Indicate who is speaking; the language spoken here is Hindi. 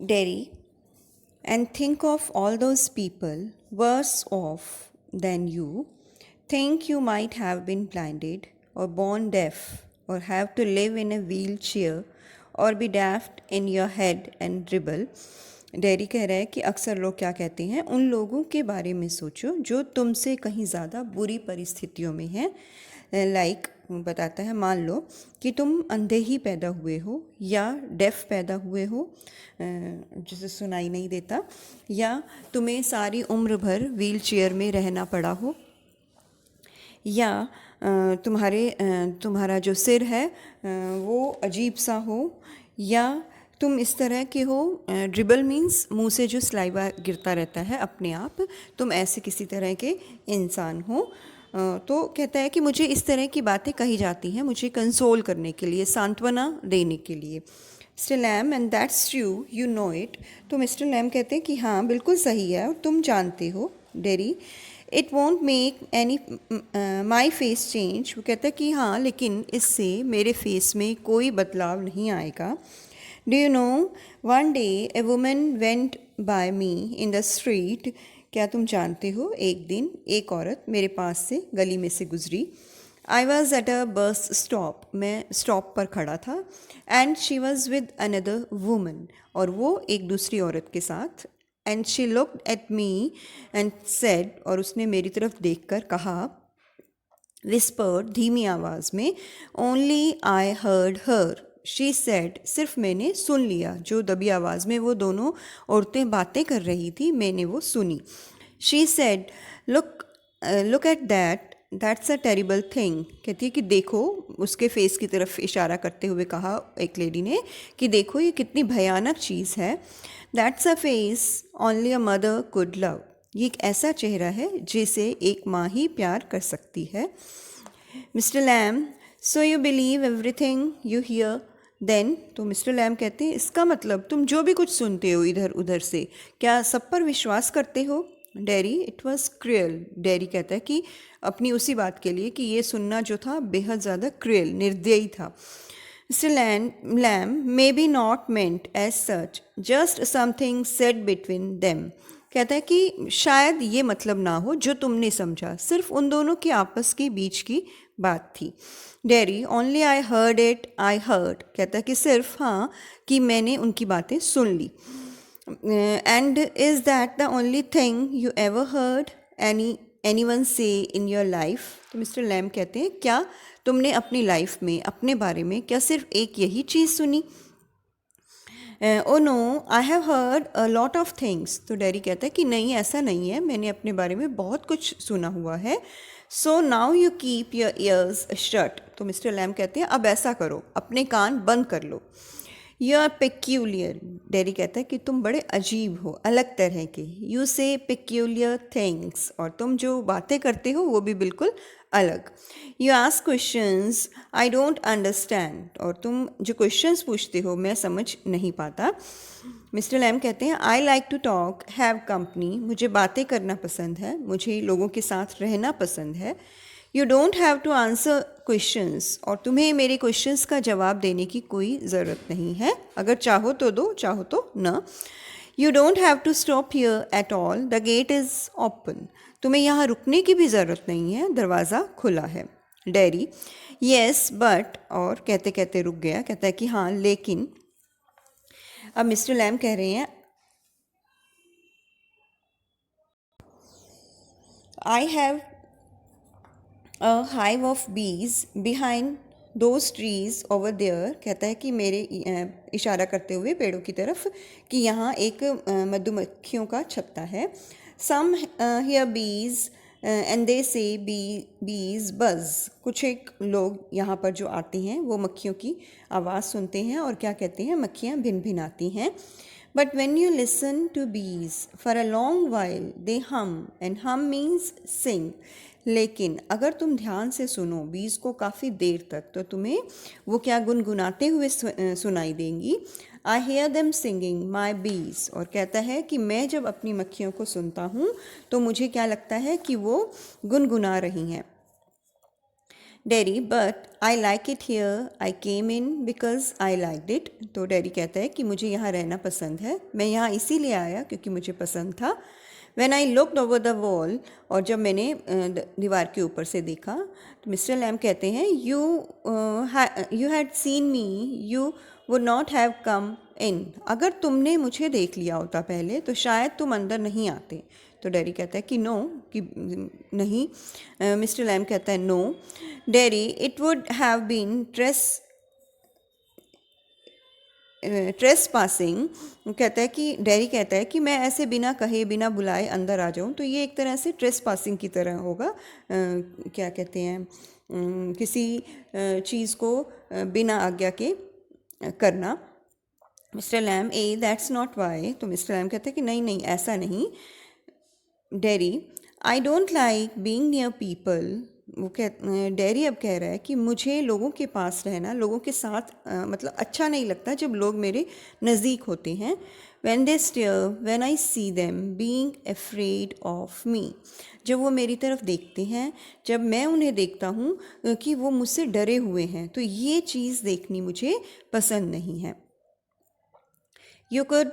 Speaker 1: Derry, and think of all those people worse off than you. Think you might have been blinded or born deaf or have to live in a wheelchair or be daft in your head and dribble. Dairy कह रहा है कि अक्सर लोग क्या कहते हैं, उन लोगों के बारे में सोचो जो तुमसे कहीं ज़्यादा बुरी परिस्थितियों में हैं। लाइक बताता है, मान लो कि तुम अंधे ही पैदा हुए हो या डेफ पैदा हुए हो, जिसे सुनाई नहीं देता, या तुम्हें सारी उम्र भर व्हील चेयर में रहना पड़ा हो, या तुम्हारा जो सिर है वो अजीब सा हो, या तुम इस तरह के हो, ड्रिबल मीन्स मुंह से जो स्लाइवा गिरता रहता है अपने आप, तुम ऐसे किसी तरह के इंसान हो। तो कहता है कि मुझे इस तरह की बातें कही जाती हैं मुझे कंसोल करने के लिए, सांत्वना देने के लिए। Mister Lamb, and that's true, you know it. तो मिस्टर लैम कहते हैं कि हाँ बिल्कुल सही है और तुम जानते हो। Dairy, it won't make any my face change. वो कहता है कि हाँ लेकिन इससे मेरे फेस में कोई बदलाव नहीं आएगा। Do you know, one day a woman went by me in the street. क्या तुम जानते हो, एक दिन एक औरत मेरे पास से गली में से गुजरी। I was at a bus stop, मैं स्टॉप पर खड़ा था। And she was with another woman, और वो एक दूसरी औरत के साथ। And she looked at me and said, और उसने मेरी तरफ देखकर कहा, विस्पर्ड, धीमी आवाज़ में, only I heard her. She said, सिर्फ मैंने सुन लिया, जो दबी आवाज़ में वो दोनों औरतें बातें कर रही थी मैंने वो सुनी। She said, look at that's a terrible thing. कहती है कि देखो, उसके फेस की तरफ इशारा करते हुए कहा एक लेडी ने कि देखो ये कितनी भयानक चीज़ है। That's a face only a mother could love. ये एक ऐसा चेहरा है जिसे एक माँ ही प्यार कर सकती है। Mister Lamb, so you believe everything you hear then. तो मिस्टर लैम कहते हैं, इसका मतलब तुम जो भी कुछ सुनते हो इधर उधर से, क्या सब पर विश्वास करते हो। Dairy, it was cruel. Dairy कहता है कि अपनी उसी बात के लिए कि ये सुनना जो था बेहद ज़्यादा क्रूअल, निर्दयी था। Mister Lamb, maybe not meant as such, just something said between them. कहता है कि शायद ये मतलब ना हो जो तुमने समझा, सिर्फ उन दोनों के आपस के बीच की बात थी। Derry, only I heard it, I heard. कहता है कि सिर्फ हाँ कि मैंने उनकी बातें सुन ली। And is that the only thing you ever heard anyone से इन योर लाइफ। तो मिस्टर लैम कहते हैं, क्या तुमने अपनी लाइफ में अपने बारे में क्या सिर्फ एक यही चीज़ सुनी। Oh no, I have heard a lot of things. तो डेरी कहता है कि नहीं, ऐसा नहीं है, मैंने अपने बारे में बहुत कुछ सुना हुआ है। So now you keep your ears shut. तो मिस्टर लैम कहते हैं, अब ऐसा करो, अपने कान बंद कर लो। You are peculiar. डेरी कहता है कि तुम बड़े अजीब हो, अलग तरह के। यू से पेक्यूलियर थिंग्स, और तुम जो बातें करते हो वो भी बिल्कुल अलग। You ask questions I don't understand, और तुम जो क्वेश्चंस पूछते हो मैं समझ नहीं पाता। मिस्टर लैम कहते हैं, I like to talk, have company. मुझे बातें करना पसंद है, मुझे लोगों के साथ रहना पसंद है। You don't have to answer questions, और तुम्हें मेरे क्वेश्चंस का जवाब देने की कोई ज़रूरत नहीं है, अगर चाहो तो दो, चाहो तो ना। You don't have to stop here at all, the gate is open. तुम्हें यहाँ रुकने की भी ज़रूरत नहीं है, दरवाज़ा खुला है। डेरी, येस बट, और कहते कहते रुक गया। कहता है कि हाँ लेकिन। अब मिस्टर लैम कह रहे हैं, I have a hive of bees behind those trees over there. कहता है कि मेरे इशारा करते हुए पेड़ों की तरफ कि यहाँ एक मधुमक्खियों का छत्ता है। सम हियर बीज एंड दे से बीज बज। कुछ एक लोग यहाँ पर जो आते हैं वो मक्खियों की आवाज़ सुनते हैं और क्या कहते हैं, मक्खियाँ भिन भिनाती हैं। But when you listen to bees for a long while, they hum, and hum means sing. लेकिन अगर तुम ध्यान से सुनो बीज को काफ़ी देर तक, तो तुम्हें वो क्या गुनगुनाते हुए सुनाई देंगी। आई हेयर देम सिंगिंग माई बीज, और कहता है कि मैं जब अपनी मक्खियों को सुनता हूँ तो मुझे क्या लगता है कि वो गुनगुना रही हैं। Daddy but I like it here, I came in because I like it. तो डैडी कहता है कि मुझे यहाँ रहना पसंद है, मैं यहाँ इसीलिए आया क्योंकि मुझे पसंद था। When I looked over the wall, और जब मैंने दीवार के ऊपर से देखा, तो मिस्टर लैम कहते हैं you had seen me, you would not have come in। अगर तुमने मुझे देख लिया होता पहले तो शायद तुम अंदर नहीं आते। तो डैडी कहता है कि नो, कि नहीं। मिस्टर लैम कहता है no daddy, it would have been trespassing. कहता है कि डैडी कहता है कि मैं ऐसे बिना कहे बिना बुलाए अंदर आ जाऊं तो ये एक तरह से ट्रेस पासिंग की तरह होगा। क्या कहते हैं, किसी चीज़ को बिना आज्ञा के करना। Mister Lamb that's not why. तो मिस्टर लैम कहते हैं कि नहीं नहीं, ऐसा नहीं। Daddy I don't like being near people. Derry अब कह रहा है कि मुझे लोगों के पास रहना, लोगों के साथ मतलब अच्छा नहीं लगता जब लोग मेरे नज़दीक होते हैं। when they stare, when I see them being afraid of me। जब वो मेरी तरफ देखते हैं, जब मैं उन्हें देखता हूँ कि वो मुझसे डरे हुए हैं, तो ये चीज़ देखनी मुझे पसंद नहीं है। You could